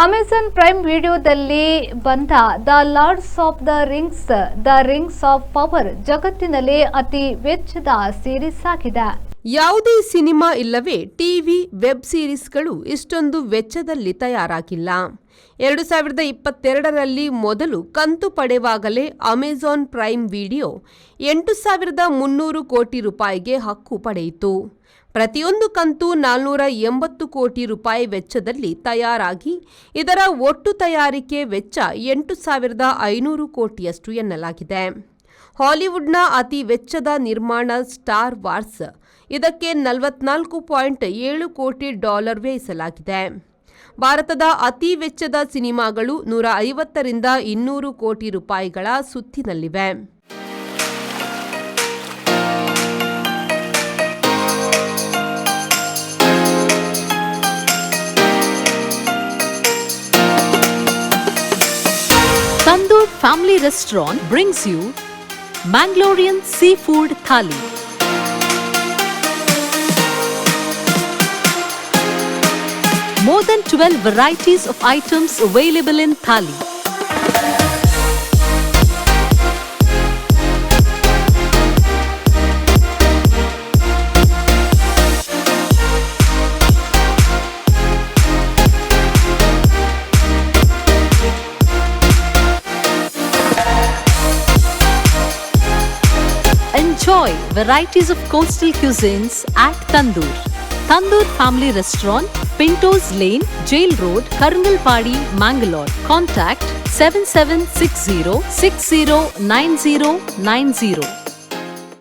Amazon Prime ವಿಡಿಯೋದಲ್ಲಿ ಬಂದ the lords of the rings of power ಜಗತ್ತಿನಲ್ಲಿ ಅತಿ ವೆಚ್ಚದ ಸೀರೀಸ್ ಆಗಿದೆ. ಯಾವುದೇ ಸಿನಿಮಾ ಇಲ್ಲವೇ ಟಿವಿ ವೆಬ್ ಸೀರೀಸ್ಗಳು ಇಷ್ಟೊಂದು ವೆಚ್ಚದಲ್ಲಿ ತಯಾರಾಗಿಲ್ಲ. 2022ರಲ್ಲಿ ಮೊದಲು ಕಂತು ಪಡೆಯುವಾಗಲೇ ಅಮೆಜಾನ್ ಪ್ರೈಮ್ ವಿಡಿಯೋ 8,300 ಕೋಟಿ ರೂಪಾಯಿಗೆ ಹಕ್ಕು ಪಡೆಯಿತು. ಪ್ರತಿಯೊಂದು ಕಂತು 480 ಕೋಟಿ ರೂಪಾಯಿ ವೆಚ್ಚದಲ್ಲಿ ತಯಾರಾಗಿ ಇದರ ಒಟ್ಟು ತಯಾರಿಕೆ ವೆಚ್ಚ 8,500 ಕೋಟಿಯಷ್ಟು ಎನ್ನಲಾಗಿದೆ. ಹಾಲಿವುಡ್ನ ಅತಿ ವೆಚ್ಚದ ನಿರ್ಮಾಣ ಸ್ಟಾರ್ ವಾರ್ಸ್ ಇದಕ್ಕೆ $44.7 ಕೋಟಿ ವ್ಯಯಿಸಲಾಗಿದೆ. ಭಾರತದ ಅತಿ ವೆಚ್ಚದ ಸಿನಿಮಾಗಳು 150ರಿಂದ 200 ಕೋಟಿ ರೂಪಾಯಿಗಳ ಸುತ್ತಿನಲ್ಲಿವೆ. Tandoor Family Restaurant brings you Mangalorean Seafood Thali. More than 12 varieties of items available in Thali. Enjoy varieties of coastal cuisines at Tandoor. Tandoor Family Restaurant, Pintos Lane, Jail Road, Karangalpadi, Mangalore. Contact 7760 609090.